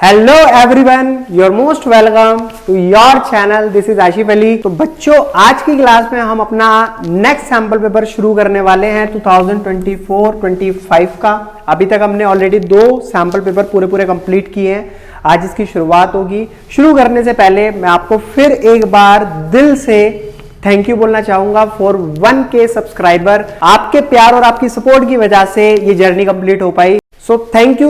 Hello everyone, your most welcome to your channel. This is Asif Ali. तो बच्चों, आज की क्लास में हम अपना नेक्स्ट सैंपल पेपर शुरू करने वाले हैं 2024-25 का। अभी तक हमने ऑलरेडी 2 सैंपल पेपर पूरे कंप्लीट किए हैं। आज इसकी शुरुआत होगी। शुरू करने से पहले मैं आपको फिर एक बार दिल से थैंक यू बोलना चाहूंगा फॉर 1K सब्सक्राइबर। आपके प्यार और आपकी सपोर्ट की वजह से ये जर्नी कंप्लीट हो पाई। So thank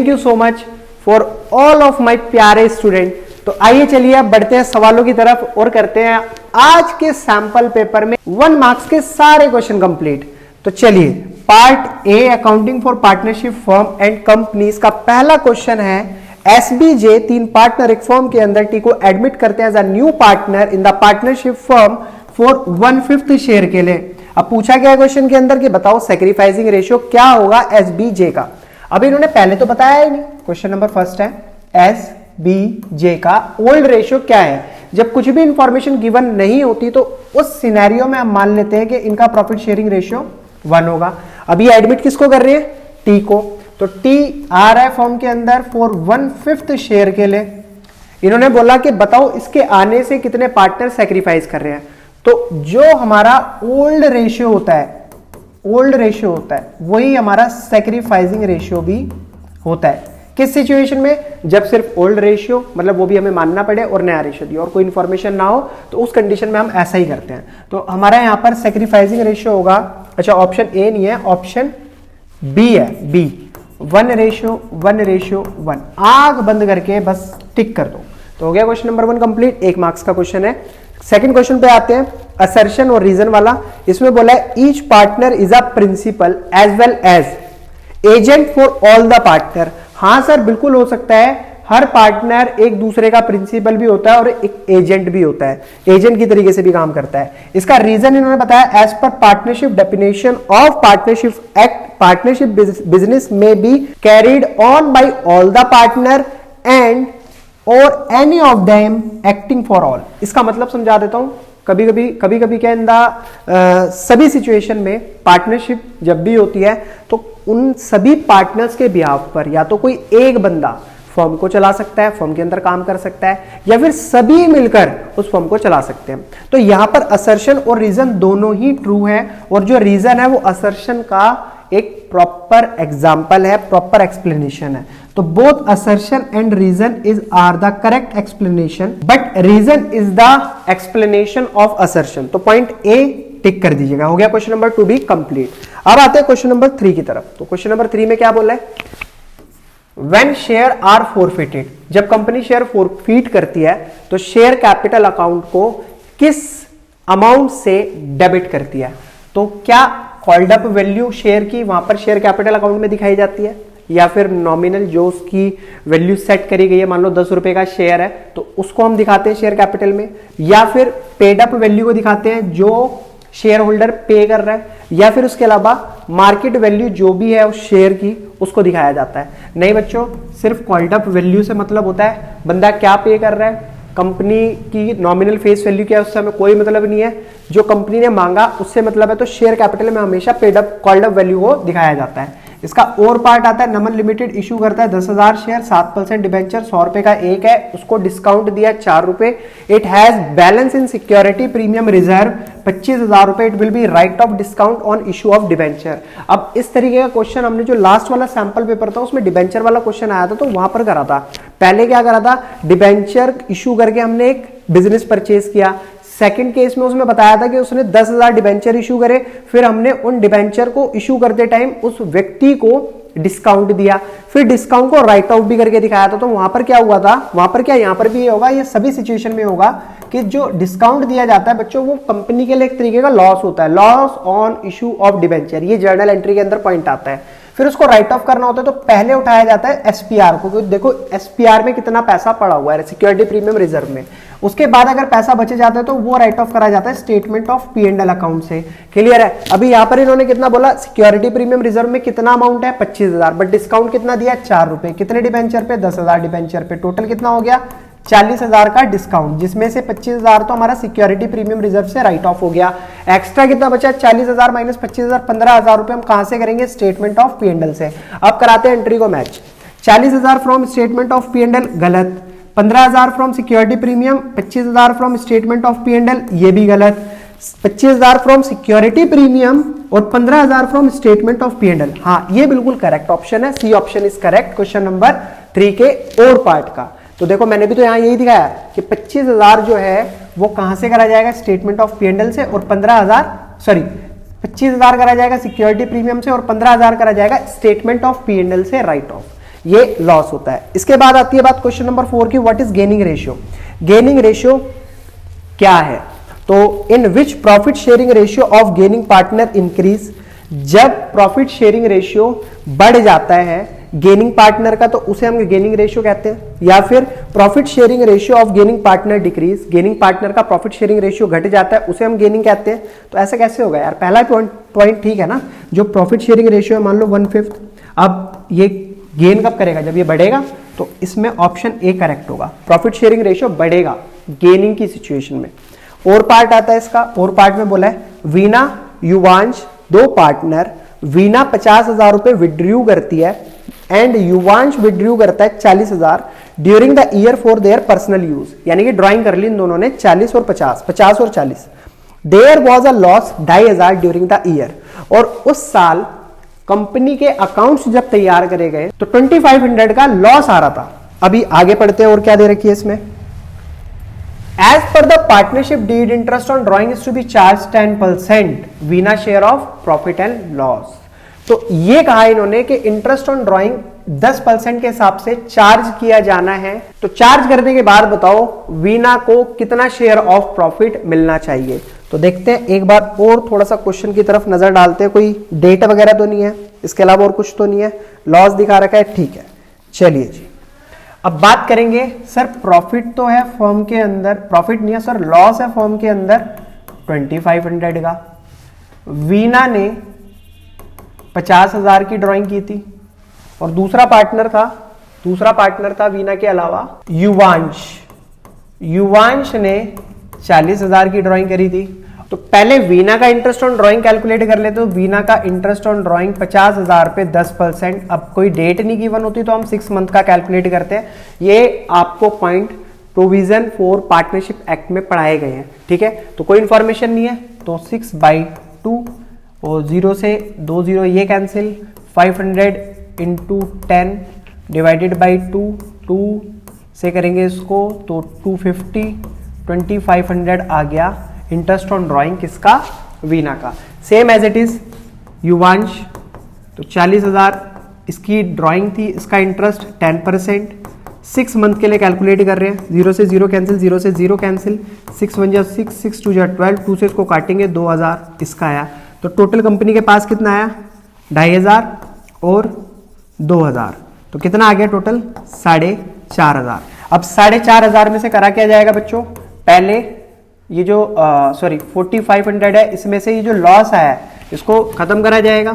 you so much for all of my प्यारे स्टूडेंट। तो आइए चलिए अब बढ़ते हैं सवालों की तरफ और करते हैं आज के सैंपल पेपर में 1 मार्क्स के सारे क्वेश्चन कंप्लीट। तो चलिए, part A accounting for partnership firm and companies का पहला क्वेश्चन है, एसबीजे 3 पार्टनर एक फर्म के अंदर टी को एडमिट करते हैं as a new partner in the partnership firm for 1/5 share के लिए। अब पूछा गया क्वेश्चन के अंदर कि बताओ सैक्रिफाइसिंग रेशियो क्या होगा एसबीजे का। अब इन्होंने पहले तो बताया ही नहीं। क्वेश्चन नंबर फर्स्ट है, एसबीजे का ओल्ड रेशियो क्या है। जब कुछ भी इंफॉर्मेशन गिवन नहीं होती तो उस सिनेरियो में हम मान लेते हैं कि इनका प्रॉफिट शेयरिंग रेशियो 1 होगा। अभी एडमिट किसको कर रहे हैं? टी को। तो टी आ रहा है फॉर्म के अंदर फॉर 1/5 शेयर के लिए। इन्होंने बोला कि बताओ इसके आने से कितने पार्टनर सैक्रिफाइस कर रहे हैं। तो जो हमारा ओल्ड रेशियो होता है वही हमारा सैक्रिफाइसिंग रेशियो भी होता है। किस सिचुएशन में? जब सिर्फ ओल्ड रेशियो, मतलब वो भी हमें मानना पड़े, और नया रेशियो दिया और कोई इंफॉर्मेशन ना हो, तो उस कंडीशन में हम ऐसा ही करते हैं। तो हमारा यहां पर सैक्रिफाइसिंग रेशियो होगा, अच्छा ऑप्शन ए नहीं है, ऑप्शन बी है, बी 1:1:1। आंख बंद करके बस टिक कर दो। तो हो गया क्वेश्चन नंबर 1 कंप्लीट। 1 मार्क्स का क्वेश्चन है। सेकंड क्वेश्चन पे आते हैं, असर्शन और रीजन वाला। इसमें बोला है each partner is a principal as well as agent for all the partner. हाँ सर, बिल्कुल हो सकता है। हर पार्टनर एक दूसरे का प्रिंसिपल भी होता है और एक एजेंट भी होता है, एजेंट की तरीके से भी काम करता है। इसका रीजन इन्होंने बताया, एज पर partnership definition of partnership act, partnership business में be carried on by all the partner and और any of them acting for all. इसका मतलब समझा देता हूं। कभी कभी क्या सभी सिचुएशन में पार्टनरशिप जब भी होती है तो उन सभी पार्टनर्स के बिहाफ पर या तो कोई एक बंदा फर्म को चला सकता है, फर्म के अंदर काम कर सकता है, या फिर सभी मिलकर उस फर्म को चला सकते हैं। तो यहां पर असर्शन और रीजन दोनों ही ट्रू है, और जो रीजन है वो असर्शन का एक प्रॉपर एग्जाम्पल है, प्रॉपर एक्सप्लेनेशन है। तो both assertion and reason are the correct explanation, but reason is the explanation of assertion. तो पॉइंट ए टिक कर दीजिएगा। हो गया क्वेश्चन नंबर 2 भी कंप्लीट। अब आते हैं क्वेश्चन नंबर 3 की तरफ। तो क्वेश्चन नंबर 3 में क्या बोला है, व्हेन शेयर आर फॉरफिटेड, जब कंपनी शेयर फॉरफिट करती है तो शेयर कैपिटल अकाउंट को किस अमाउंट से डेबिट करती है। तो क्या कॉल्ड अप वैल्यू शेयर की वहां पर शेयर कैपिटल अकाउंट में दिखाई जाती है, या फिर नॉमिनल जो उसकी वैल्यू सेट करी गई है, मान लो 10 रुपए का शेयर है तो उसको हम दिखाते हैं शेयर कैपिटल में, या फिर पेड अप वैल्यू को दिखाते हैं जो शेयर होल्डर पे कर रहा है, या फिर उसके अलावा मार्केट वैल्यू जो भी है उस शेयर की उसको दिखाया जाता है। नहीं बच्चों, सिर्फ कॉल्ड अप वैल्यू से मतलब होता है बंदा क्या पे कर रहा है, कंपनी की नॉमिनल फेस वैल्यू क्या है उससे हमें कोई मतलब नहीं है, जो कंपनी ने मांगा उससे मतलब है। तो शेयर कैपिटल में हमेशा paid up called up value को दिखाया जाता है। इसका और पार्ट आता है, नमन लिमिटेड इशू करता है 10,000 शेयर, 7% डिबेंचर, 100 रुपए का एक है, उसको डिस्काउंट दिया 4 रुपए। It has balance in security premium reserve 25,000 रुपए। It will be right of discount on issue of debenture. अब इस तरीके का क्वेश्चन हमने जो लास्ट वाला सैंपल पेपर था उसमें डिबेंचर वाला क्वेश्चन आया था, तो वहां पर करा था। पहले क्या करा था, डिबेंचर इशू करके हमने एक बिजनेस परचेज किया। सेकंड केस में उसमें बताया था कि उसने 10,000 डिबेंचर इशू करे, फिर हमने उन डिबेंचर को इशू करते टाइम उस व्यक्ति को डिस्काउंट दिया, फिर डिस्काउंट को राइट ऑफ भी करके दिखाया था। तो वहां पर क्या हुआ था, वहां पर क्या यहां पर भी ये होगा, ये सभी सिचुएशन में होगा कि जो डिस्काउंट दिया जाता है बच्चों वो कंपनी के लिए एक तरीके का लॉस होता है, loss on issue of debenture. ये जर्नल एंट्री के अंदर पॉइंट आता है। फिर उसको राइट ऑफ करना होता है तो पहले उठाया जाता है एसपीआर को, क्योंकि देखो एसपीआर में कितना पैसा पड़ा हुआ है सिक्योरिटी प्रीमियम रिजर्व में। उसके बाद अगर पैसा बचे जाता है तो वो राइट ऑफ करा जाता है स्टेटमेंट ऑफ P&L अकाउंट से। क्लियर है? अभी यहां पर इन्होंने कितना बोला, सिक्योरिटी प्रीमियम रिजर्व में कितना अमाउंट है 25,000, बट डिस्काउंट कितना दिया 4 रुपए। कितने डिबेंचर पे? 10,000 डिबेंचर पे। टोटल कितना हो गया 40,000 का डिस्काउंट, जिसमें से 25,000 तो हमारा सिक्योरिटी प्रीमियम रिजर्व से राइट ऑफ हो गया। एक्स्ट्रा कितना बचा 40,000 माइनस 25,000, 15,000 रुपए हम कहां से करेंगे, स्टेटमेंट ऑफ P&L से। अब कराते हैं एंट्री को match. 40,000 from statement of P and L, गलत। 15,000 from security premium, 25,000 from statement of P and L, ये भी गलत। 25,000 फ्रॉम सिक्योरिटी प्रीमियम और 15,000 from statement of P and L, हाँ ये बिल्कुल करेक्ट ऑप्शन है, C option is correct question number 3 के और पार्ट का। तो देखो मैंने भी तो यहां यही दिखाया कि 25,000 जो है वो कहां से करा जाएगा, statement of P and L से, और 25,000 करा जाएगा सिक्योरिटी प्रीमियम से और 15,000 करा जाएगा statement of P and L से राइट ऑफ, ये लॉस होता है। इसके बाद आती है बात क्वेश्चन नंबर 4 की, what is gaining ratio. Gaining ratio क्या है, तो in which profit sharing ratio of gaining partner increase, जब प्रॉफिट शेयरिंग रेशियो बढ़ जाता है गेनिंग पार्टनर का तो उसे हम गेनिंग रेशियो कहते हैं, या फिर profit sharing ratio of gaining partner decrease, gaining partner का प्रॉफिट शेयरिंग रेशियो घट जाता है उसे हम गेनिंग कहते हैं। तो ऐसा कैसे होगा यार, पहला पॉइंट ठीक है ना, जो प्रॉफिट शेयरिंग रेशियो है मान लो 1/5, अब ये गेन कब करेगा, जब ये बढ़ेगा, तो इसमें ऑप्शन ए करेक्ट होगा, प्रॉफिट शेयरिंग रेशियो बढ़ेगा गेनिंग की सिचुएशन में। और पार्ट आता है इसका, और पार्ट में बोला है वीना युवांश दो पार्टनर, वीना 50,000 रुपए विड्रू करती है एंड युवांश विड्रू करता है 40,000 during the year for their personal use, यानी कि ड्राइंग कर ली इन दोनों ने 40 और 50 और 40। There was a loss 2,500 during the year, और उस साल कंपनी के अकाउंट्स जब तैयार करे गए तो 2,500 का लॉस आ रहा था। अभी आगे पढ़ते हैं और क्या दे रखी है इसमें, As per the partnership deed, interest on drawing is to be charged 10%, Veena share of profit and loss. तो ये कहा इन्होंने कि इंटरेस्ट ऑन ड्राइंग 10% के हिसाब से चार्ज किया जाना है। तो चार्ज करने के बाद बताओ वीना को कितना शेयर ऑफ प्रॉफिट मिलना चाहिए। तो देखते हैं एक बार और थोड़ा सा क्वेश्चन की तरफ नजर डालते हैं, कोई डेट वगैरह तो नहीं है, इसके अलावा और कुछ तो नहीं है, लॉस दिखा रखा है, ठीक है। चलिए जी अब बात करेंगे, सर प्रॉफिट तो है फर्म के अंदर, प्रॉफिट नहीं है सर, लॉस है फर्म के अंदर 2,500 का। वीना ने 50,000 की ड्राइंग की थी और दूसरा पार्टनर था वीना के अलावा युवांश ने 40,000 की ड्राइंग करी थी। तो पहले वीना का इंटरेस्ट ऑन ड्राइंग कैलकुलेट कर लेते, तो वीना का इंटरेस्ट ऑन ड्राइंग 50,000 पे 10%, अब कोई डेट नहीं गिवन होती तो हम 6 मंथ का कैलकुलेट करते हैं। ये आपको point provision for partnership act में पढ़ाए गए हैं, ठीक है। तो कोई इंफॉर्मेशन नहीं है, तो 6/2 और 0 से 2 0 ये कैंसिल, 500 × 10 डिवाइडेड बाई 2 से करेंगे इसको तो 250, 2,500 आ गया इंटरेस्ट ऑन ड्राइंग किसका, वीना का। Same as it is Yuvansh, तो 40,000 इसकी ड्राइंग थी, इसका इंटरेस्ट 10%, 6 मंथ के लिए कैलकुलेट कर रहे हैं, 0 से 0 कैंसिल, 0 से 0 कैंसिल, 6 1 6, 6 2 12, 2 से इसको काटेंगे 2,000 इसका आया। तो टोटल कंपनी के पास कितना आया, 2,500 और 2,000, तो कितना आ गया टोटल 4,500। अब 4,500 में से करा क्या जाएगा बच्चों, पहले ये जो 4,500 है, इसमें से ये जो लॉस आया है इसको खत्म करा जाएगा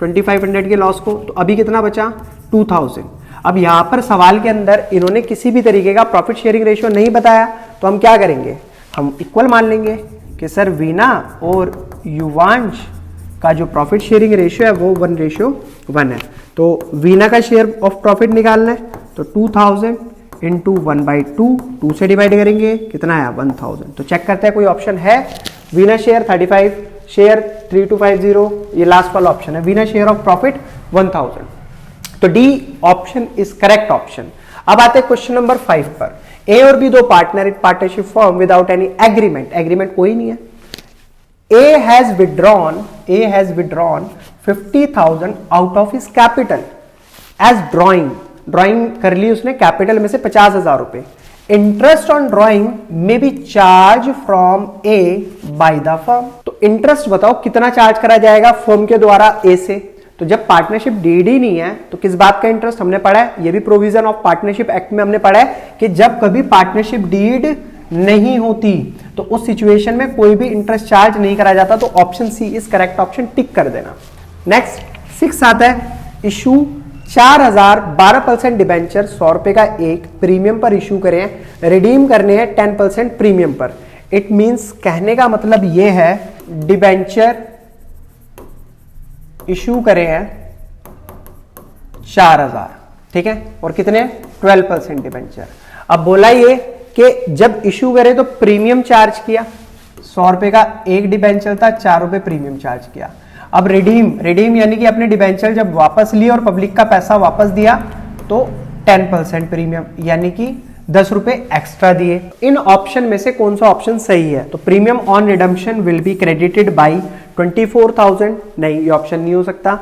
2,500 के लॉस को। तो अभी कितना बचा 2,000। अब यहां पर सवाल के अंदर इन्होंने किसी भी तरीके का प्रॉफिट शेयरिंग रेशियो नहीं बताया, तो हम क्या करेंगे, हम इक्वल मान लेंगे कि सर वीना और युवांश का जो प्रॉफिट शेयरिंग रेशियो है वो 1:1 है। तो वीना का शेयर ऑफ प्रॉफिट निकालना है, तो 2,000 × 1/2, 2 से डिवाइड करेंगे कितना आया 1,000। तो चेक करते हैं कोई ऑप्शन है, वीना शेयर 35, शेयर 3250, ये लास्ट वाला ऑप्शन है, वीना शेयर ऑफ प्रॉफिट 1,000। तो D option is correct option. अब आते हैं क्वेश्चन नंबर 5 पर, ए और बी दो partner in partnership form without any agreement कोई नहीं है। A has withdrawn 50,000 out of his capital as drawing कर ली उसने कैपिटल में से 50,000 रुपए। इंटरेस्ट ऑन ड्राइंग में be charge from A by the firm. तो इंटरेस्ट बताओ कितना चार्ज करा जाएगा फर्म के द्वारा ए से। तो जब पार्टनरशिप डीड ही नहीं है तो किस बात का इंटरेस्ट हमने पढ़ा है, ये भी प्रोविजन ऑफ पार्टनरशिप एक्ट में हमने पढ़ा है कि जब कभी पार्टनरशिप डीड नहीं होती तो उस सिचुएशन में कोई भी इंटरेस्ट चार्ज नहीं करा जाता। तो option C is correct option, tick कर देना। नेक्स्ट 6 आता है, इशू 4,000 12% डिबेंचर 100 रुपए का एक प्रीमियम पर इशू करें हैं, रिडीम करने हैं 10% प्रीमियम पर। इट मींस कहने का मतलब यह है डिबेंचर इशू करें हैं 4,000, ठीक है, और कितने 12% डिबेंचर। अब बोला ये कि जब इशू करे तो प्रीमियम चार्ज किया, 100 रुपए का एक डिबेंचर था, 4 रुपए प्रीमियम चार्ज किया। अब रिडीम यानी कि अपने डिबेंचर जब वापस लिए और पब्लिक का पैसा वापस दिया तो 10% प्रीमियम यानी कि 10 रुपए एक्स्ट्रा दिए। इन ऑप्शन में से कौन सा ऑप्शन सही है? तो premium on redemption will be credited by 24,000, नहीं ये ऑप्शन नहीं हो सकता।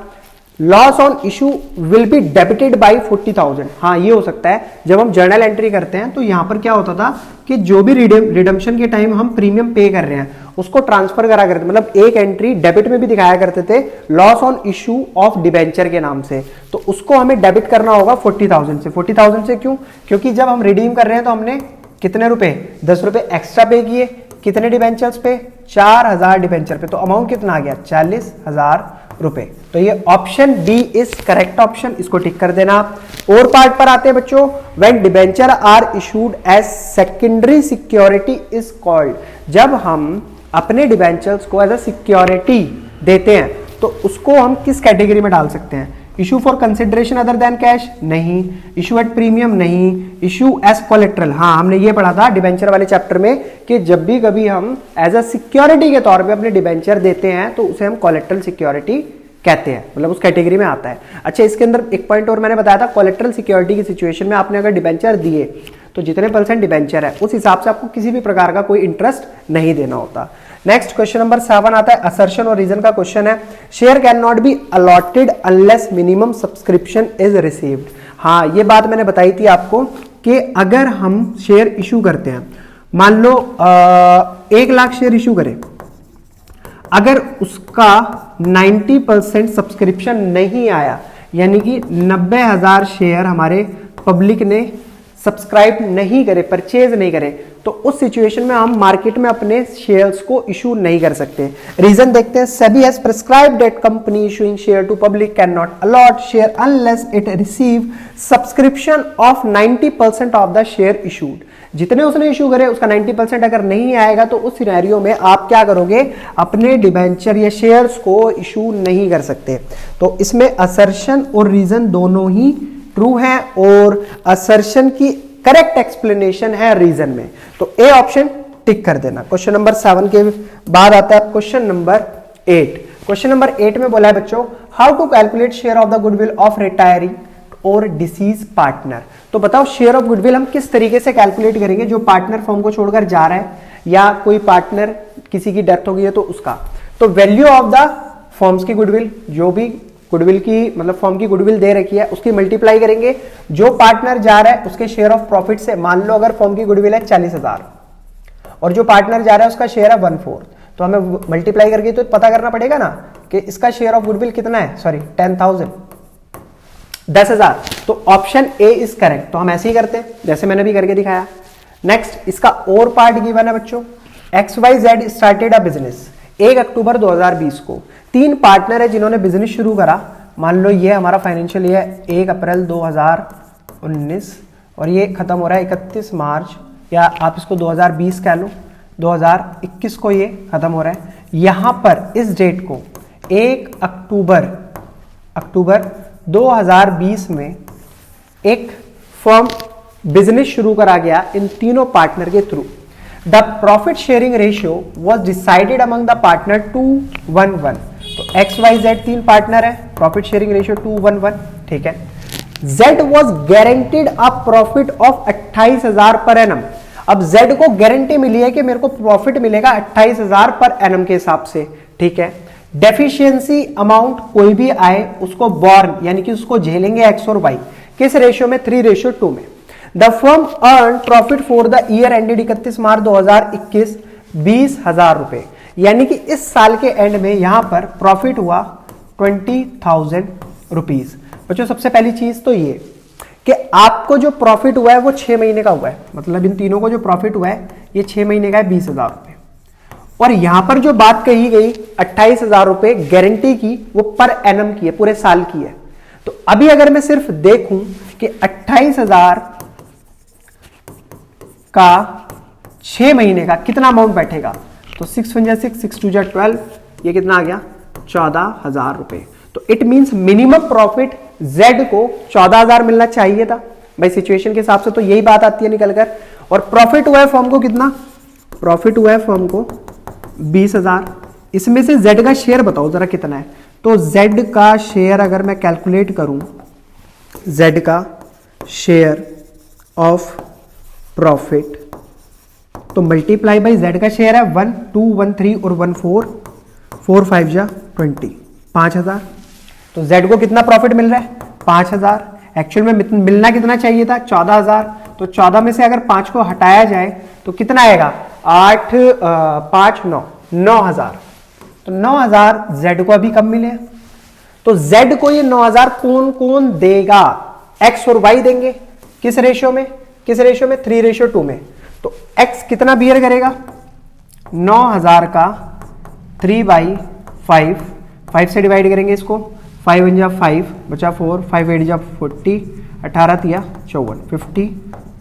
Loss on issue will be debited by 40,000, हाँ ये हो सकता है। जब हम जर्नल एंट्री करते हैं तो यहां पर क्या होता था कि जो भी रिडम्पशन के टाइम हम प्रीमियम पे कर रहे हैं उसको ट्रांसफर करा करते, मतलब एक एंट्री डेबिट में भी दिखाया करते थे loss on issue of debenture के नाम से, तो उसको हमें डेबिट करना होगा 40,000 से। 40,000 से क्यों? क्योंकि जब हम रिडीम कर रहे हैं तो हमने कितने रुपए 10 रुपए एक्स्ट्रा पे किए, कितने डिबेंचर्स पे 4,000 डिबेंचर पे, तो अमाउंट कितना आ गया 40,000 रुपए। तो ये option B is correct option, इसको टिक कर देना आप। और पार्ट पर आते हैं बच्चों, when debenture are issued as secondary security is called, जब हम अपने डिबेंचर्स को एज अ सिक्योरिटी देते हैं तो उसको हम किस कैटेगरी में डाल सकते हैं? Issue for consideration other than cash, नहीं। इशू एट प्रीमियम, नहीं। इशू एज कोलेट्रल, हाँ हमने ये पढ़ा था डिबेंचर वाले चैप्टर में कि जब भी कभी हम एज अ सिक्योरिटी के तौर पे अपने डिबेंचर देते हैं तो उसे हम कोलेट्रल सिक्योरिटी कहते हैं, मतलब उस कैटेगरी में आता है। अच्छा, इसके अंदर एक पॉइंट और मैंने बताया था, कोलेट्रल सिक्योरिटी की सिचुएशन में आपने अगर डिबेंचर दिए तो जितने % डिबेंचर है उस हिसाब से आपको किसी भी प्रकार का कोई इंटरेस्ट नहीं देना होता। नेक्स्ट क्वेश्चन नंबर 7 आता है, असर्शन और रीजन का क्वेश्चन है। Share can not be allotted unless minimum subscription is received. हाँ ये बात मैंने बताई थी आपको कि अगर हम शेयर इशू करते हैं, मान लो 1 लाख शेयर इशू करें, अगर उसका 90% सब्सक्रिप्शन नहीं आया यानी कि 90,000 शेयर हमारे पब्लिक ने सब्सक्राइब नहीं करे, परचेज नहीं करे, तो उस सिचुएशन में हम मार्केट में अपने शेयर्स को इशू नहीं कर सकते। रीजन देखते हैं, SEBI has prescribed that company issuing share to public can not allot share unless it receive subscription of 90% of the share issued. जितने उसने इशू करे उसका 90% अगर नहीं आएगा तो उस सिनेरियो में आप क्या करोगे, अपने डिबेंचर या शेयर्स को इशू नहीं कर सकते। तो इसमें असर्शन और रीजन दोनों ही ट्रू है और असर्शन की करेक्ट एक्सप्लेनेशन है रीजन में, तो ए ऑप्शन टिक कर देना। क्वेश्चन नंबर 7 के बाद आता है क्वेश्चन नंबर 8। क्वेश्चन नंबर 8 में बोला है बच्चों, how to calculate share of the goodwill of retiring और डिसीज पार्टनर। तो बताओ शेयर ऑफ गुडविल हम किस तरीके से कैलकुलेट करेंगे, जो पार्टनर फर्म को छोड़कर जा रहा है या कोई पार्टनर किसी की डेथ हो गई है तो उसका। तो वैल्यू ऑफ द फर्म्स की गुडविल, जो भी गुडविल की मतलब फर्म की गुडविल दे रखी है उसकी मल्टीप्लाई करेंगे जो पार्टनर जा रहा है उसके शेयर ऑफ प्रॉफिट से। मान लो अगर फर्म की गुडविल है 40,000 और जो पार्टनर जा रहा है उसका शेयर है 1/4, तो हमें मल्टीप्लाई करके तो पता करना पड़ेगा ना कि इसका शेयर ऑफ गुडविल कितना है, सॉरी 10,000। तो ऑप्शन ए इज करेक्ट। तो हम ऐसे ही करते हैं जैसे मैंने भी करके दिखाया। नेक्स्ट इसका और पार्ट गिवन है बच्चों, XYZ स्टार्टेड अ बिजनेस 1 अक्टूबर 2020 को। 3 पार्टनर है जिन्होंने बिजनेस शुरू करा। मान लो ये हमारा फाइनेंशियल ईयर 1 अप्रैल 2019 और ये खत्म हो रहा है 31 मार्च, या आप इसको 2020 कह लो, 2021 को ये खत्म हो रहा है। यहां पर इस डेट को 1 अक्टूबर 2020 में एक फर्म बिजनेस शुरू करा गया इन तीनों पार्टनर के through. The profit sharing ratio was decided among the partner 2:1:1। तो XYZ 3 पार्टनर है, प्रॉफिट शेयरिंग रेशियो 2:1:1, ठीक है। Z was guaranteed a profit of 28,000 per annum. अब Z को गारंटी मिली है कि मेरे को प्रॉफिट मिलेगा 28,000 पर एनम के हिसाब से, ठीक है। डेफिशिएंसी अमाउंट कोई भी आए उसको बॉर्न यानी कि उसको झेलेंगे X और Y, किस रेशियो में, 3:2 में। The firm earn profit for the year ended 31 मार्च 2021 20,000 रुपए, यानी कि इस साल के एंड में यहां पर प्रॉफिट हुआ 20,000 रुपीज। बच्चों सबसे पहली चीज तो ये कि आपको जो प्रॉफिट हुआ है वो 6 महीने का हुआ है, मतलब इन तीनों को जो प्रॉफिट हुआ है ये 6 महीने का है, 20,000 रुपए। और यहां पर जो बात कही गई 28,000 रुपए गारंटी की, वो पर एनम की है, पूरे साल की है। तो अभी अगर मैं सिर्फ देखूं कि 28,000 का 6 महीने का कितना अमाउंट बैठेगा, तो 6 1 6 6 2 12, ये कितना आ गया 14,000 रुपए। तो it means minimum profit Z को 14,000 मिलना चाहिए था भाई, सिचुएशन के हिसाब से तो यही बात आती है निकल कर। और प्रॉफिट हुआ है फर्म को कितना, प्रॉफिट हुआ है फर्म को 20,000। इसमें से जेड का शेयर बताओ जरा कितना है। तो जेड का शेयर अगर मैं कैलकुलेट करूं, जेड का शेयर ऑफ प्रॉफिट, तो मल्टीप्लाई बाई जेड का शेयर है 1 2 1 3 और 1 4, 4 5 जा 20, 5,000। तो जेड को कितना प्रॉफिट मिल रहा है 5,000। एक्चुअल में मिलना कितना चाहिए था 14,000। तो 14 में से अगर 5 को हटाया जाए तो कितना आएगा 8 5 9 9,000। तो 9,000 जेड को अभी कम मिले। तो जेड को ये 9,000 कौन कौन देगा, एक्स और वाई देंगे। किस रेशियो में, किस रेशियो में 3:2 में। तो एक्स कितना बियर करेगा 9,000 का 3/5, 5 से डिवाइड करेंगे इसको, 5 1 जा 5 बचा 4, 5 8 जा 40, 18 तिया 54, 50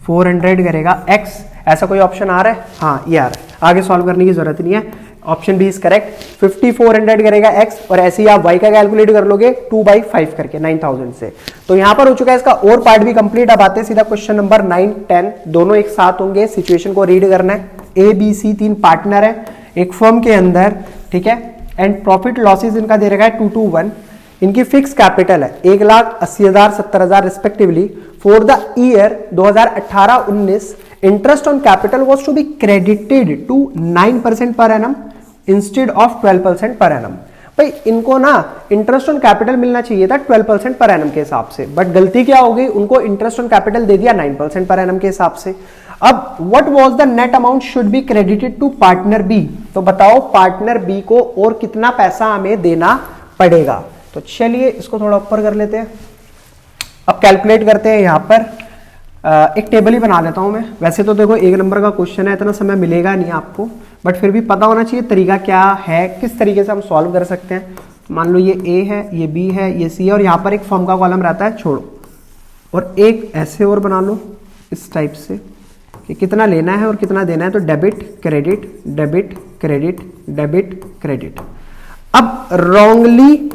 400 करेगा एक्स। ऐसा कोई ऑप्शन आ रहा है, हाँ ये आ रहा है, आगे सॉल्व करने की जरूरत नहीं है, ऑप्शन बी इज करेक्ट। 5400 करेगा एक्स, और ऐसे ही आप वाई का कैलकुलेट कर लोगे 2/5 करके 9,000 से। तो यहां पर हो चुका है इसका और पार्ट भी कंप्लीट। अब आते हैं सीधा क्वेश्चन नंबर 9 10, दोनों एक साथ होंगे। सिचुएशन को रीड करना है। ए बी सी 3 पार्टनर है एक फर्म के अंदर, ठीक है, एंड प्रॉफिट लॉसेज इनका दे रखा है 2 to 1। इनकी फिक्स कैपिटल है 1,80,000 70,000 respectively for the year 2018-19। Interest on capital was to be credited to 9% per annum instead of 12% per annum. भाई इनको ना इंटरेस्ट ऑन कैपिटल मिलना चाहिए था 12% पर एनम के हिसाब से, बट गलती क्या हो गई, उनको इंटरेस्ट ऑन कैपिटल दे दिया 9% पर एनम के हिसाब से। अब what was the net amount should be credited to partner B. तो बताओ पार्टनर बी को और कितना पैसा हमें देना पड़ेगा। तो चलिए इसको थोड़ा ऊपर कर लेते हैं। अब कैलकुलेट करते हैं। यहां पर एक टेबल ही बना लेता हूं मैं। वैसे तो देखो 1 नंबर का क्वेश्चन है, इतना समय मिलेगा नहीं आपको, बट फिर भी पता होना चाहिए तरीका क्या है, किस तरीके से हम सॉल्व कर सकते हैं। मान लो ये ए है, ये बी है, ये सी है, और यहां पर एक फॉर्म का कॉलम रहता है, छोड़ो, और एक ऐसे और बना लो इस टाइप से कि कितना लेना है और कितना देना है। तो debit credit debit credit debit credit. अब wrongly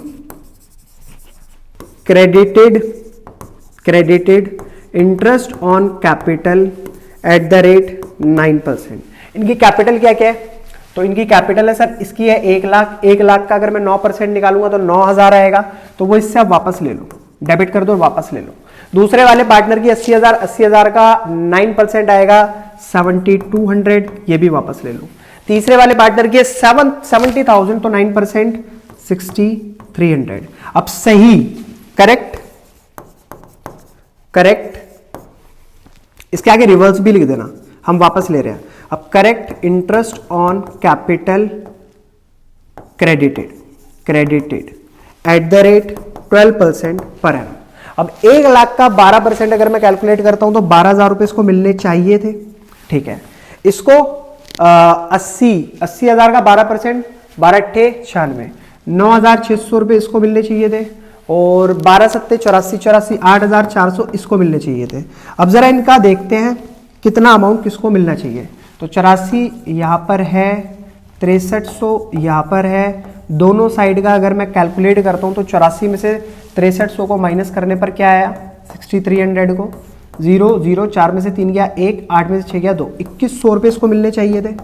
credited interest on capital at the rate 9%। इनकी कैपिटल क्या क्या है, तो इनकी कैपिटल है सर इसकी है 1 लाख। 1 लाख का अगर मैं 9% निकालूंगा तो 9,000 आएगा, तो वो इससे आप वापस ले लो, डेबिट कर दो और वापस ले लो। दूसरे वाले पार्टनर की 80,000, 80,000 का 9% आएगा 7,200, ये भी वापस ले लो। तीसरे वाले पार्टनर की 70,000, तो 9% 6,300। अब सही करेक्ट करेक्ट, इसके आगे रिवर्स भी लिख देना, हम वापस ले रहे हैं। अब correct interest on capital credited eight the rate 12% per annum. अब 1 लाख का 12% अगर मैं कैलकुलेट करता हूं तो 12,000 रुपए इसको मिलने चाहिए थे, ठीक है। इसको 80,000 का 12%, 12 अट्ठे 96, 9,600 रुपए इसको मिलने चाहिए थे, और 12 सत्ते 84, 8,400 इसको मिलने चाहिए थे। अब जरा इनका देखते हैं कितना अमाउंट किसको मिलना चाहिए। तो 84 यहां पर है, 6300 यहां पर है। दोनों साइड का अगर मैं कैलकुलेट करता हूं तो 84 में से 6300 को माइनस करने पर क्या आया 6,300 को, 0 0 4 में से 3 गया 1, 8 में से 6 गया 2, 2,100 रुपए इसको मिलने चाहिए थे।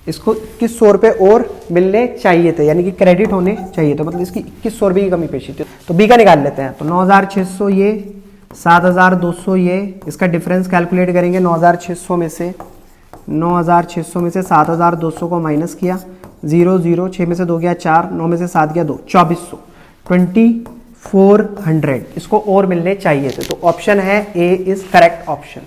इसको 2,100 रुपए और मिलने चाहिए थे, यानी कि क्रेडिट होने चाहिए थे, मतलब इसकी 2,100 रुपए की कमी पेशी थी। तो बी का निकाल लेते हैं। तो 9,600 ये, 7,200 ये, इसका डिफरेंस कैलकुलेट करेंगे। 9,600 में से 7,200 को माइनस किया, 0 0 6 में से 2 गया 4, 9 में से 7 गया 2, 2,400, 2,400 इसको और मिलने चाहिए थे। तो ऑप्शन है A is correct option.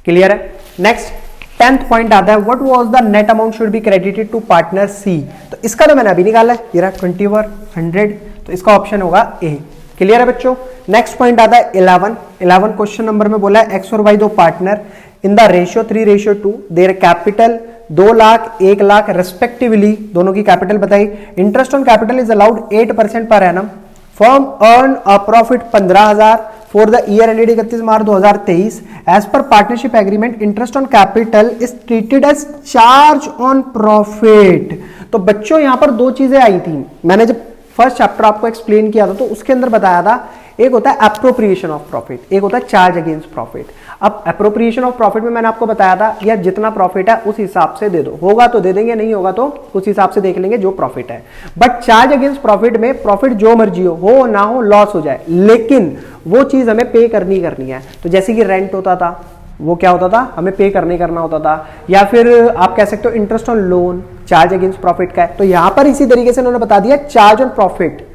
Clear है। नेक्स्ट 10th पॉइंट आता है, what was the net amount should be credited to partner C. तो इसका तो मैंने अभी निकाला है, ये रहा 2,100, तो इसका ऑप्शन होगा ए। क्लियर है बच्चों। नेक्स्ट पॉइंट आता है 11 क्वेश्चन नंबर में बोला है एक्स और वाई दो partner in the ratio 3:2, their capital 2 lakh 1 lakh respectively, दोनों की कैपिटल बताई। Interest on capital is allowed 8% per annum. Firm earn a profit 15,000 for the year ended 31 March 2023। As पर partnership agreement interest on capital is treated as charge on profit. तो बच्चों यहां पर दो चीजें आई थी, मैंने जब फर्स्ट चैप्टर आपको एक्सप्लेन किया था तो उसके अंदर बताया था एक होता है अप्रोप्रिएशन ऑफ प्रॉफिट, एक होता है चार्ज अगेंस्ट प्रॉफिट। अब अप्रोप्रिएशन ऑफ प्रॉफिट में मैंने आपको बताया था यार जितना प्रॉफिट है उस हिसाब से दे दो, होगा तो दे देंगे, नहीं होगा तो उस हिसाब से देख लेंगे जो प्रॉफिट है। बट चार्ज अगेंस्ट प्रॉफिट में प्रॉफिट जो मर्जी हो ना हो, लॉस हो जाए, लेकिन वो चीज हमें पे करनी है। तो जैसे कि रेंट होता था, वो क्या होता था, हमें पे करना होता था, या फिर आप कह सकते हो interest on loan, charge against profit का है। तो यहां पर इसी तरीके से उन्होंने बता दिया चार्ज ऑन प्रॉफिट।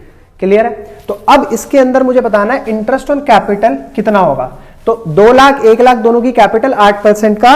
क्लियर है? तो अब इसके अंदर मुझे बताना है इंटरेस्ट ऑन कैपिटल कितना होगा। तो 2 लाख 1 लाख दोनों की कैपिटल 8% का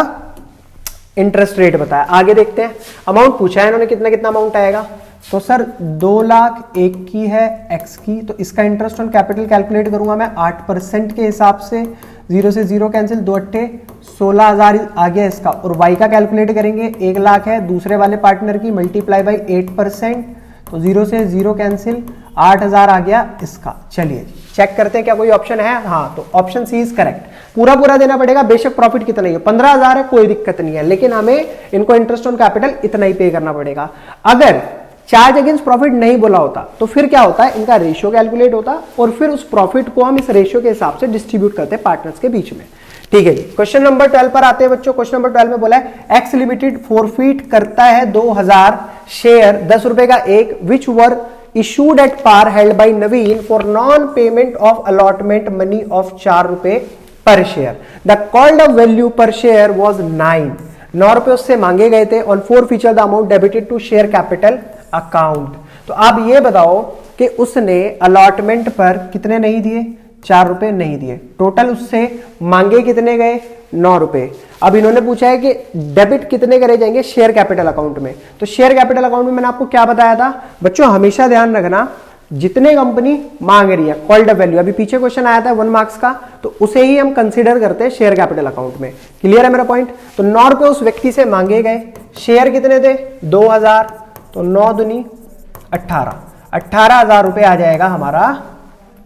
इंटरेस्ट रेट बताया। आगे देखते हैं, अमाउंट पूछा है इन्होंने कितना अमाउंट आएगा। तो सर 2 लाख 1 की है x की, तो इसका इंटरेस्ट ऑन कैपिटल कैलकुलेट करूंगा मैं 8% के हिसाब से, 0 से 0 कैंसिल, 2 अट्ठे 16,000 आ गया इसका। और y का कैलकुलेट करेंगे, 1 लाख है दूसरे वाले पार्टनर की, मल्टीप्लाई बाई 8%, तो 0 से 0 कैंसिल, 8,000 आ गया इसका। चलिए चेक करते हैं क्या कोई ऑप्शन है। हाँ, तो ऑप्शन सी इज करेक्ट। पूरा देना पड़ेगा, बेशक प्रॉफिट कितना ही है, 15,000 है, कोई दिक्कत नहीं है, लेकिन हमें इनको इंटरेस्ट ऑन कैपिटल इतना ही पे करना पड़ेगा। अगर चार्ज अगेंस्ट प्रॉफिट नहीं बोला होता तो फिर क्या होता है, इनका रेशियो कैलकुलेट होता और फिर उस प्रॉफिट को हम इस रेशियो के हिसाब से डिस्ट्रीब्यूट करते हैं पार्टनर्स के बीच में। ठीक है जी, क्वेश्चन नंबर 12 पर आते हैं बच्चों। क्वेश्चन नंबर 12 में बोला है एक्स लिमिटेड फॉरफिट करता है 2000 शेयर 10 रुपए का एक, विच वर issued at par held by Naveen for non-payment of allotment money of 4 रुपए per share. The called up value per share was 9 रुपए उससे मांगे गए थे। on forfeiture the amount debited to share capital account। तो आप ये बताओ कि उसने अलॉटमेंट पर कितने नहीं दिए, 4 रुपए नहीं दिए, टोटल उससे मांगे कितने गए, 9 रुपए। अब इन्होंने पूछा है कि डेबिट कितने करे जाएंगे शेयर कैपिटल अकाउंट में। तो शेयर कैपिटल अकाउंट में मैंने आपको क्या बताया था बच्चों, हमेशा ध्यान रखना जितने कंपनी मांग रही है कॉल्ड अप वैल्यू, अभी पीछे क्वेश्चन आया था 1 मार्क्स का, तो उसे ही हम कंसीडर करते हैं शेयर कैपिटल अकाउंट में। क्लियर है मेरा पॉइंट? तो 9 रुपए उस व्यक्ति से मांगे गए, शेयर कितने थे 2000, तो 9 दूनी 18,000 रुपए आ जाएगा हमारा।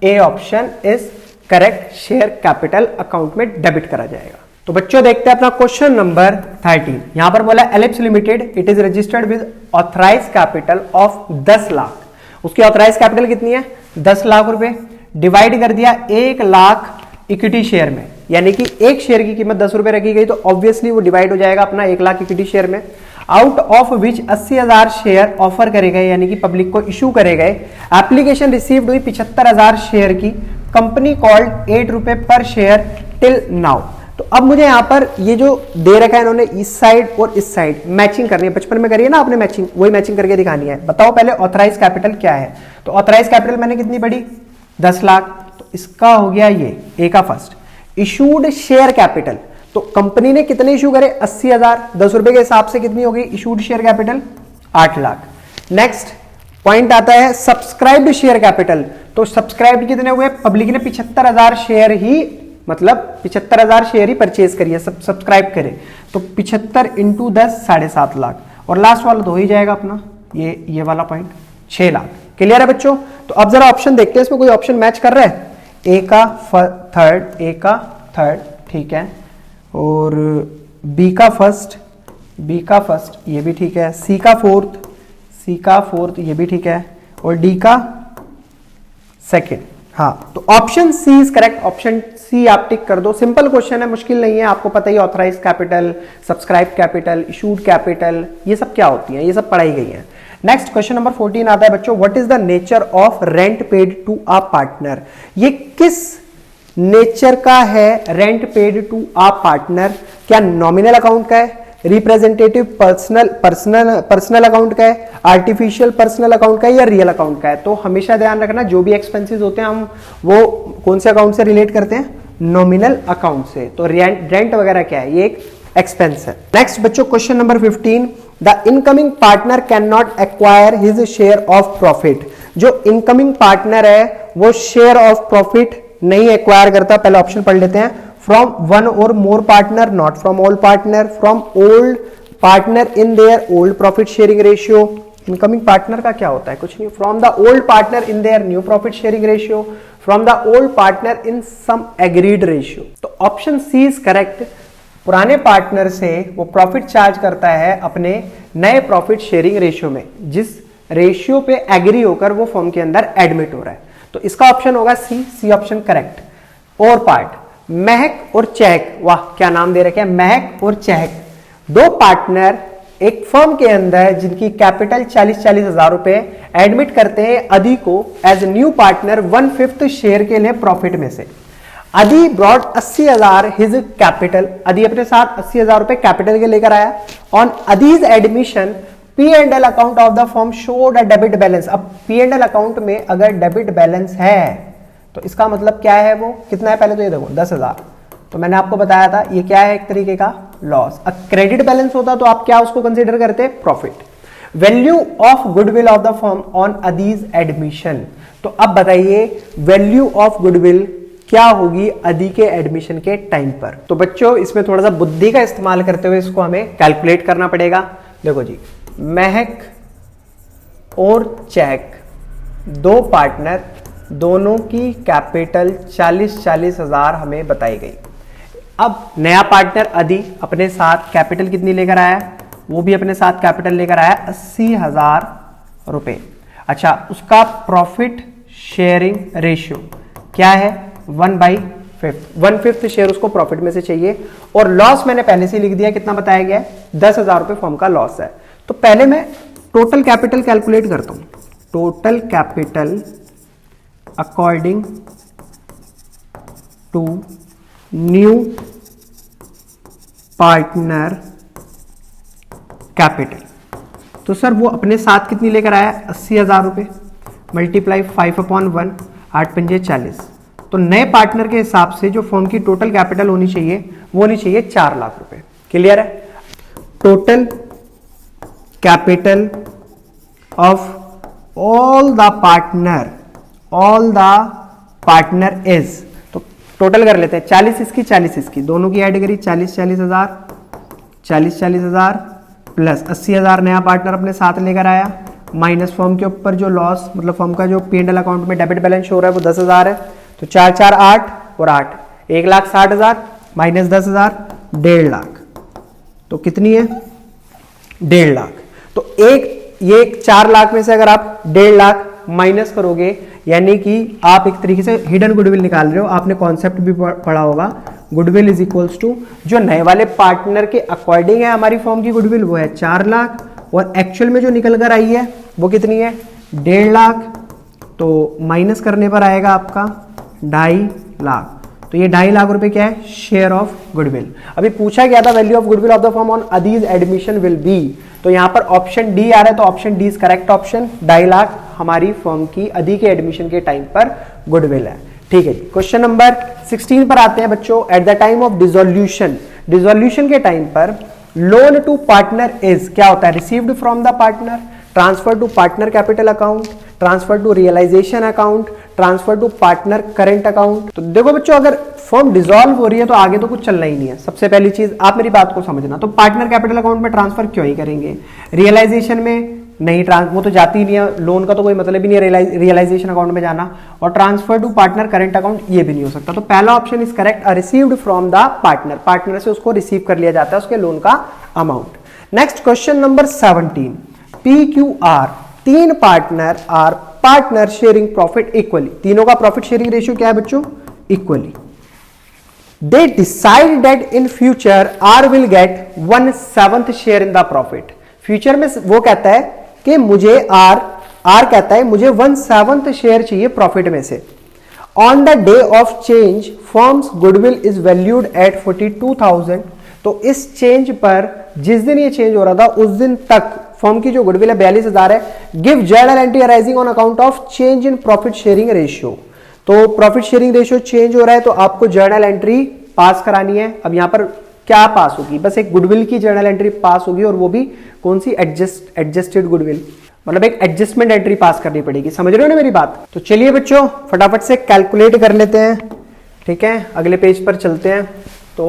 A option is correct, share capital account में डेबिट करा जाएगा। तो बच्चों देखते हैं अपना क्वेश्चन नंबर 13। यहां पर बोला Ellipse Limited it is registered with authorise capital of 10 lakh. उसकी ऑथराइज कैपिटल कितनी है 10 लाख रुपए, डिवाइड कर दिया 1 लाख इक्विटी शेयर में, यानी कि एक शेयर की कीमत 10 रुपए रखी गई, तो ऑब्वियसली वो डिवाइड हो जाएगा अपना 1 लाख इक्विटी शेयर में। Out of which 80,000 share offer करे गए, यानी कि पब्लिक को इशू करे गए। एप्लीकेशन रिसीव्ड हुई 75,000 शेयर की, कंपनी कॉल्ड 8 रुपए पर शेयर टिल नाउ। तो अब मुझे यहां पर ये जो दे रखा है इन्होंने, इस साइड और इस साइड मैचिंग करनी है, बचपन में करिए ना आपने मैचिंग, वही मैचिंग करके दिखानी है। बताओ पहले ऑथराइज कैपिटल क्या है। तो ऑथराइज कैपिटल मैंने कितनी पढ़ी 10 लाख, तो इसका हो गया ये ए का फर्स्ट। इशूड शेयर कैपिटल, तो कंपनी ने कितने इशू करे 80,000, 10 रुपए के हिसाब से कितनी होगी issued share capital 8 lakh. Next point आता है सब्सक्राइब्ड शेयर कैपिटल, तो सब्सक्राइब कितने हुए, पब्लिक ने 75,000 शेयर ही, मतलब 75,000 शेयर ही परचेज करिए, सब्सक्राइब करे, तो 75 इंटू 10 7.5 लाख, और लास्ट वाला तो हो ही जाएगा अपना ये वाला पॉइंट 6 लाख। क्लियर है बच्चों? तो अब जरा ऑप्शन देखते हैं, इसमें कोई ऑप्शन मैच कर रहा है। ए का थर्ड, ठीक है, और बी का फर्स्ट ये भी ठीक है, सी का फोर्थ ये भी ठीक है, और डी का सेकंड। हाँ, तो option C is correct, option C आप टिक कर दो। सिंपल क्वेश्चन है, मुश्किल नहीं है, आपको पता ही authorize capital, subscribe capital, issued capital, ये सब क्या होती है, ये सब पढ़ाई गई है। नेक्स्ट क्वेश्चन नंबर 14 आता है बच्चों, what is the nature of rent paid to a partner. ये किस नेचर का है rent paid to a partner, क्या नॉमिनल अकाउंट का है, रिप्रेजेंटेटिव पर्सनल अकाउंट का है, आर्टिफिशियल पर्सनल अकाउंट का है, या रियल अकाउंट का है। तो हमेशा ध्यान रखना जो भी एक्सपेंसेस होते हैं हम वो कौन से अकाउंट से रिलेट करते हैं, नॉमिनल अकाउंट से। तो रेंट वगैरह क्या है, ये एक एक्सपेंस है। नेक्स्ट बच्चों question number 15, the incoming partner can not acquire his share of profit. जो इनकमिंग पार्टनर है वो शेयर ऑफ प्रॉफिट नहीं एक्वायर करता। पहले ऑप्शन पढ़ लेते हैं, फ्रॉम वन और more partner, not from all partner, from old partner in their old profit sharing ratio. Incoming partner का क्या होता है, कुछ नहीं, from the old partner in their new profit sharing ratio, from the old partner in some agreed ratio. तो option C is correct, पुराने partner से वो प्रॉफिट चार्ज करता है अपने नए प्रॉफिट शेयरिंग रेशियो में, जिस रेशियो पे एग्री होकर वो फर्म के अंदर एडमिट हो रहा है। तो इसका ऑप्शन होगा सी ऑप्शन करेक्ट। और पार्ट, महक और चहक, वाह क्या नाम दे रखे हैं, महक और चहक, दो पार्टनर एक फर्म के अंदर जिनकी कैपिटल 40-40 हजार रुपए एडमिट करते हैं अदी को एज न्यू पार्टनर 1/5 शेयर के लिए प्रॉफिट में से। अदी ब्रॉड 80,000 हिज कैपिटल, अदी अपने साथ 80,000 रुपए कैपिटल के लेकर आया। ऑन अदीज admission P&L account of the firm showed a debit balance. अब P&L अकाउंट में अगर डेबिट बैलेंस है तो इसका मतलब क्या है, वो कितना है पहले तो ये देखो 10,000। तो मैंने आपको बताया था ये क्या है, एक तरीके का लॉस। अब क्रेडिट बैलेंस होता तो आप क्या उसको कंसीडर करते, profit. Value of goodwill of the firm on अदीज एडमिशन, तो अब बताइए वैल्यू ऑफ गुडविल क्या होगी अदी के एडमिशन के टाइम पर। तो बच्चों इसमें थोड़ा सा बुद्धि का इस्तेमाल करते हुए इसको हमें कैलकुलेट करना पड़ेगा। देखो जी, महक और चहक दो पार्टनर, दोनों की कैपिटल 40-40 हजार हमें बताई गई। अब नया पार्टनर अदी अपने साथ कैपिटल कितनी लेकर आया, वो भी अपने साथ कैपिटल लेकर आया 80,000 रुपए। अच्छा, उसका प्रॉफिट शेयरिंग रेशियो क्या है, 1/5 शेयर उसको प्रॉफिट में से चाहिए। और लॉस मैंने पहले से लिख दिया, कितना बताया गया है, 10,000 रुपए फर्म का लॉस है। तो पहले मैं टोटल कैपिटल कैलकुलेट करता हूं। Total capital according to new partner capital, तो सर वो अपने साथ कितनी लेकर आया, 80,000 रुपए मल्टीप्लाई 5/1, 8 पंजे 40। तो नए पार्टनर के हिसाब से जो फर्म की टोटल कैपिटल होनी चाहिए वो होनी चाहिए 4 लाख रुपए। क्लियर है। Total capital of all the partner is, तो टोटल कर लेते हैं, 40 इसकी 40 इसकी, दोनों की ऐड करी 40-40 हजार प्लस 80,000 नया पार्टनर अपने साथ लेकर आया, माइनस फर्म के ऊपर जो लॉस, मतलब फर्म का जो P&L अकाउंट में डेबिट बैलेंस हो रहा है वो 10,000 है। तो 4-4 8 और 8, 1,60,000 माइनस 10,000, 1.5 लाख। तो कितनी है, 1.5 लाख। तो ये 4 लाख में से अगर आप 1.5 लाख माइनस करोगे, यानी कि आप एक तरीके से हिडन गुडविल निकाल रहे हो। आपने कॉन्सेप्ट भी पढ़ा होगा, गुडविल इज इक्वल्स टू जो नए वाले पार्टनर के अकॉर्डिंग है हमारी फर्म की गुडविल, वो है 4 लाख, और एक्चुअल में जो निकल कर आई है वो कितनी है, 1.5 लाख। तो माइनस करने पर आएगा आपका 2.5 लाख। तो ये 2.5 लाख रुपए क्या है, शेयर ऑफ गुडविल। अभी पूछा गया था value of goodwill of the firm on अदीज एडमिशन विल बी, तो यहां पर ऑप्शन डी आ रहा है, तो option D is correct option. 2.5 lakh हमारी फर्म की अदी के एडमिशन के टाइम पर गुडविल है। ठीक है, क्वेश्चन नंबर 16 पर आते हैं बच्चों। At the time of dissolution के टाइम पर लोन टू पार्टनर इज क्या होता है, received from the partner, transfer to partner capital account, transfer to realisation account, transfer to partner current account. तो देखो बच्चों, अगर फर्म डिसॉल्व हो रही है तो आगे तो कुछ चलना ही नहीं है। सबसे पहली चीज आप मेरी बात को समझना, तो पार्टनर कैपिटल अकाउंट में ट्रांसफर क्यों ही करेंगे, रियलाइजेशन में नहीं, वो तो जाती ही नहीं है, लोन का तो कोई मतलब ही नहीं है रियलाइजेशन अकाउंट में जाना, और transfer to partner current account ये भी नहीं हो सकता। तो पहला option is correct, received from the partner से उसको रिसीव कर लिया जाता है उसके लोन का अमाउंट। Next question number 17, PQR, 3 partner are partner sharing profit equally, तीनों का प्रॉफिट शेयरिंग रेशियो क्या है बच्चों, equally. They decide that in future R will get 1/7 share in the profit. Future में वो कहता है कि मुझे आर कहता है मुझे 1/7 शेयर चाहिए प्रॉफिट में से। On the day of change firms goodwill is valued at 42,000। तो इस चेंज पर, जिस दिन ये चेंज हो रहा था उस दिन तक फर्म की जो गुडविल है 42,000 है। Give journal entry arising on account of change in profit sharing ratio. तो प्रॉफिट शेयरिंग रेशियो चेंज हो रहा है तो आपको जर्नल एंट्री पास करानी है। अब यहां पर क्या पास होगी, बस एक गुडविल की जर्नल एंट्री पास होगी, और वो भी कौन सी, एडजस्टेड गुडविल, मतलब एक एडजस्टमेंट एंट्री पास करनी पड़ेगी। समझ रहे हो ना मेरी बात। तो चलिए बच्चों फटाफट से कैलकुलेट कर लेते हैं। ठीक है, अगले पेज पर चलते हैं। तो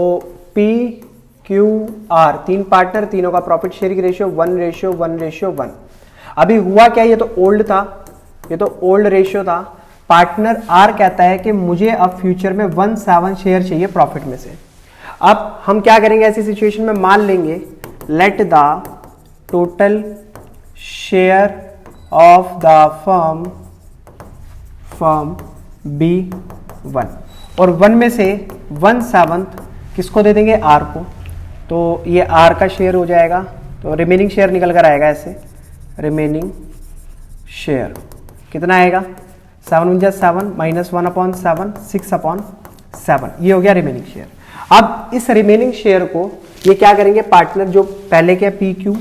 PQR, 3 पार्टनर, तीनों का प्रॉफिट शेयरिंग रेशियो 1:1:1। अभी हुआ क्या, ये तो ओल्ड था, ये तो ओल्ड रेशियो था। पार्टनर आर कहता है कि मुझे अब फ्यूचर में 1/7 शेयर चाहिए प्रॉफिट में से। अब हम क्या करेंगे ऐसी सिचुएशन में, मान लेंगे let the total share of the firm firm B1 और 1 में से 1/7 किसको दे देंगे, R को। तो ये R का शेयर हो जाएगा, तो रिमेनिंग शेयर निकल कर आएगा ऐसे, रिमेनिंग शेयर कितना आएगा, 7 माइनस 1/7 6/7, ये हो गया रिमेनिंग शेयर। अब इस रिमेनिंग शेयर को ये क्या करेंगे, पार्टनर जो पहले के PQ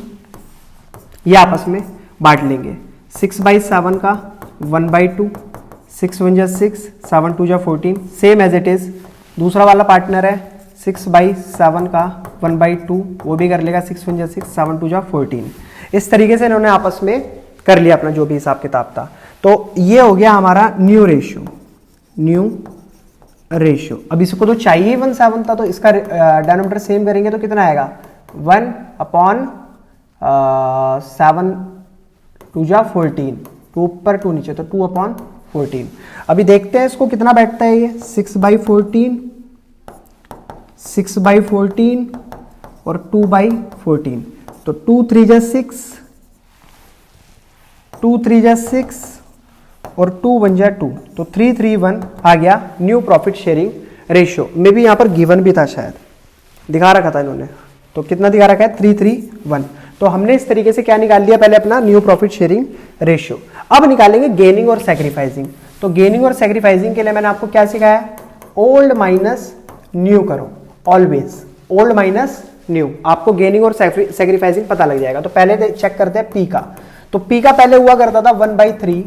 ये आपस में बांट लेंगे। 6/7 का 1/2, 6 1 6, 7 2 14, सेम एज इट इज। दूसरा वाला पार्टनर है 6/7 का 1/2, वो भी कर लेगा 6 1 6, 7 2 14। इस तरीके से इन्होंने आपस में कर लिया अपना जो भी हिसाब किताब था। तो ये हो गया हमारा न्यू रेशियो। अब इसको तो चाहिए 1/7 था, तो इसका डिनोमिनेटर सेम करेंगे तो कितना आएगा, 1/7 2 14, 2 ऊपर 2 नीचे, तो 2/14। अभी देखते हैं इसको कितना बैठता है ये, 6/14 और 2/14, तो 2 3 जा 6, 2 3 जा 6 और 2 1 जा 2, तो 3 3 1 आ गया न्यू प्रॉफिट शेयरिंग रेशियो। मे भी यहां पर गिवन भी था, शायद दिखा रखा था इन्होंने, तो कितना दिखा रखा है, 3 3 1। तो हमने इस तरीके से क्या निकाल लिया, पहले अपना न्यू प्रॉफिट शेयरिंग रेशियो। अब निकालेंगे गेनिंग और सैक्रिफाइसिंग। तो गेनिंग और सैक्रिफाइसिंग के लिए मैंने आपको क्या सिखाया, ओल्ड माइनस न्यू करो, ऑलवेज ओल्ड माइनस न्यू, आपको गेनिंग और सैक्रिफाइसिंग पता लग जाएगा। तो पहले चेक करते हैं P का। तो P का पहले हुआ करता था 1/3,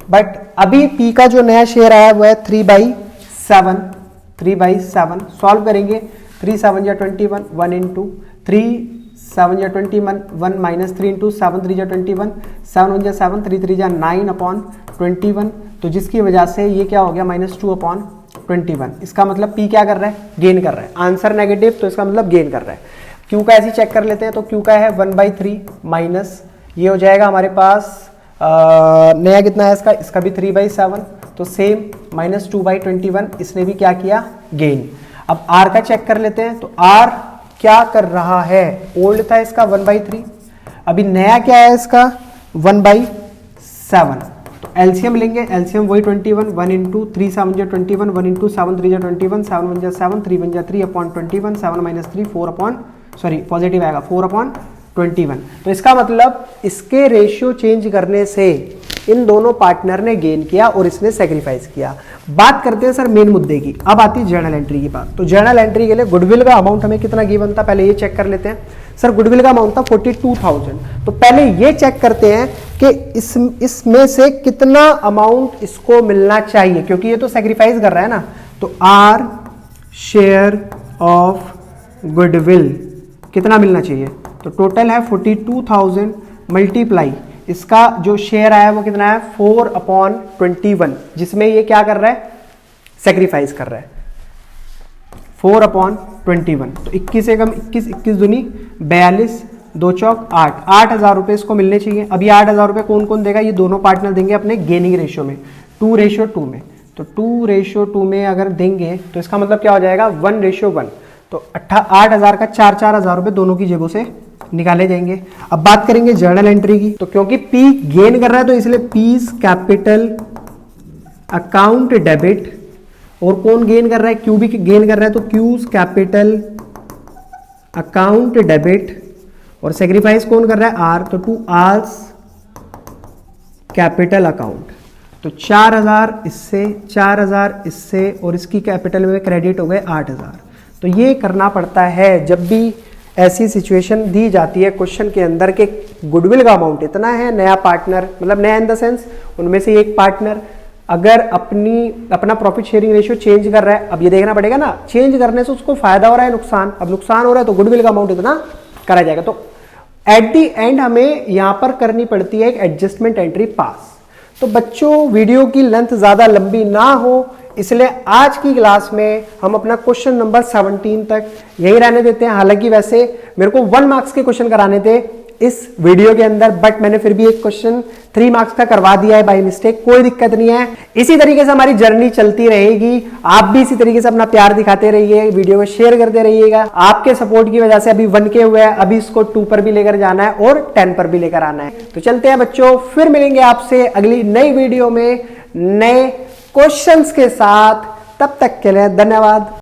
बट अभी P का जो नया शेयर आया वो है 3/7। सॉल्व करेंगे, 3 7 जा 21, 1 इंटू 3 7 जा 21, 1 माइनस 3 इंटू 7 3 जा 21, 7 1 जा 7, 3 3 जा 9/21। तो जिसकी वजह से ये क्या हो गया, -2/21। इसका मतलब P क्या कर रहा है, गेन कर रहा है। आंसर नेगेटिव, तो इसका मतलब गेन कर रहा है। Q का ऐसे चेक कर लेते हैं, तो Q का है 1/3 माइनस, ये हो जाएगा हमारे पास नया कितना है इसका भी 3/7, तो सेम -2/21। इसने भी क्या किया, गेन। अब R का चेक कर लेते हैं, तो R क्या कर रहा है, ओल्ड था इसका 1/3, अभी नया क्या है इसका 1/7। तो एलसीएम लेंगे, एलसीएम वही 21, 1 इंटू 3 7 जा 21, 1 इंटू 7 3 जा 21, 7 1 जा 7, 3 1 जा 3/21, 7 माइनस 3 पॉजिटिव आएगा 4/21। तो इसका मतलब इसके रेशियो चेंज करने से इन दोनों पार्टनर ने गेन किया और इसने सेक्रीफाइस किया। बात करते हैं सर मेन मुद्दे की। अब आती है जर्नल एंट्री की बात। तो जर्नल एंट्री के लिए गुडविल का अमाउंट हमें कितना गिवन था, पहले ये चेक कर लेते हैं। सर गुडविल का अमाउंट था 42,000। तो पहले ये चेक करते हैं कि इसमें से कितना अमाउंट इसको मिलना चाहिए, क्योंकि ये तो सेक्रीफाइस कर रहा है ना। तो आर शेयर ऑफ गुडविल कितना मिलना चाहिए, तो टोटल है 42,000 मल्टीप्लाई इसका जो शेयर आया वो कितना है 4/21, जिसमें ये क्या कर रहा है, सेक्रीफाइस कर रहा है 4/21। तो 21 से कम 21, 21 दूनी 42, 2 चौक 8, 8,000 रुपए इसको मिलने चाहिए। अब ये 8,000 रुपए कौन कौन देगा, ये दोनों पार्टनर देंगे अपने गेनिंग रेशियो में 2:2 में। तो 2:2 में अगर देंगे तो इसका मतलब क्या हो जाएगा 1:1। तो 8,000 का 4,000 रुपए दोनों की जेबों से निकाले जाएंगे। अब बात करेंगे जर्नल एंट्री की। तो क्योंकि P गेन कर रहा है तो इसलिए P's कैपिटल अकाउंट डेबिट, और कौन गेन कर रहा है, Q भी गेन कर रहा है तो Q's कैपिटल अकाउंट डेबिट, और सेक्रीफाइस कौन कर रहा है R, तो टू R's कैपिटल अकाउंट। तो 4,000 इससे, 4,000 इससे, और इसकी कैपिटल में क्रेडिट हो गए 8,000। तो ये करना पड़ता है जब भी ऐसी सिचुएशन दी जाती है क्वेश्चन के अंदर के गुडविल का अमाउंट इतना है, नया पार्टनर मतलब नया इन द सेंस उनमें से एक पार्टनर अगर अपना प्रॉफिट शेयरिंग रेशियो चेंज कर रहा है। अब ये देखना पड़ेगा ना, चेंज करने से उसको फायदा हो रहा है नुकसान, अब नुकसान हो रहा है तो गुडविल का अमाउंट इतना करा जाएगा। तो एट दी एंड हमें यहां पर करनी पड़ती है एक एडजस्टमेंट एंट्री पास। तो बच्चों वीडियो की लेंथ ज्यादा लंबी ना हो इसलिए आज की क्लास में हम अपना क्वेश्चन नंबर 17 तक यही रहने देते हैं। हालांकि वैसे मेरे को 1 मार्क्स के क्वेश्चन कराने थे इस वीडियो के अंदर, बट मैंने फिर भी एक क्वेश्चन 3 मार्क्स का करवा दिया है बाय मिस्टेक, कोई दिक्कत नहीं है। इसी तरीके से हमारी जर्नी चलती रहेगी, आप भी इसी तरीके से अपना प्यार दिखाते रहिए, वीडियो को शेयर करते रहिएगा। आपके सपोर्ट की वजह से अभी 1 के हुए हैं, अभी इसको 2 पर भी लेकर जाना है और 10 पर भी लेकर आना है। तो चलते हैं बच्चों, फिर मिलेंगे आपसे अगली नई वीडियो में नए क्वेश्चंस के साथ। तब तक के लिए धन्यवाद।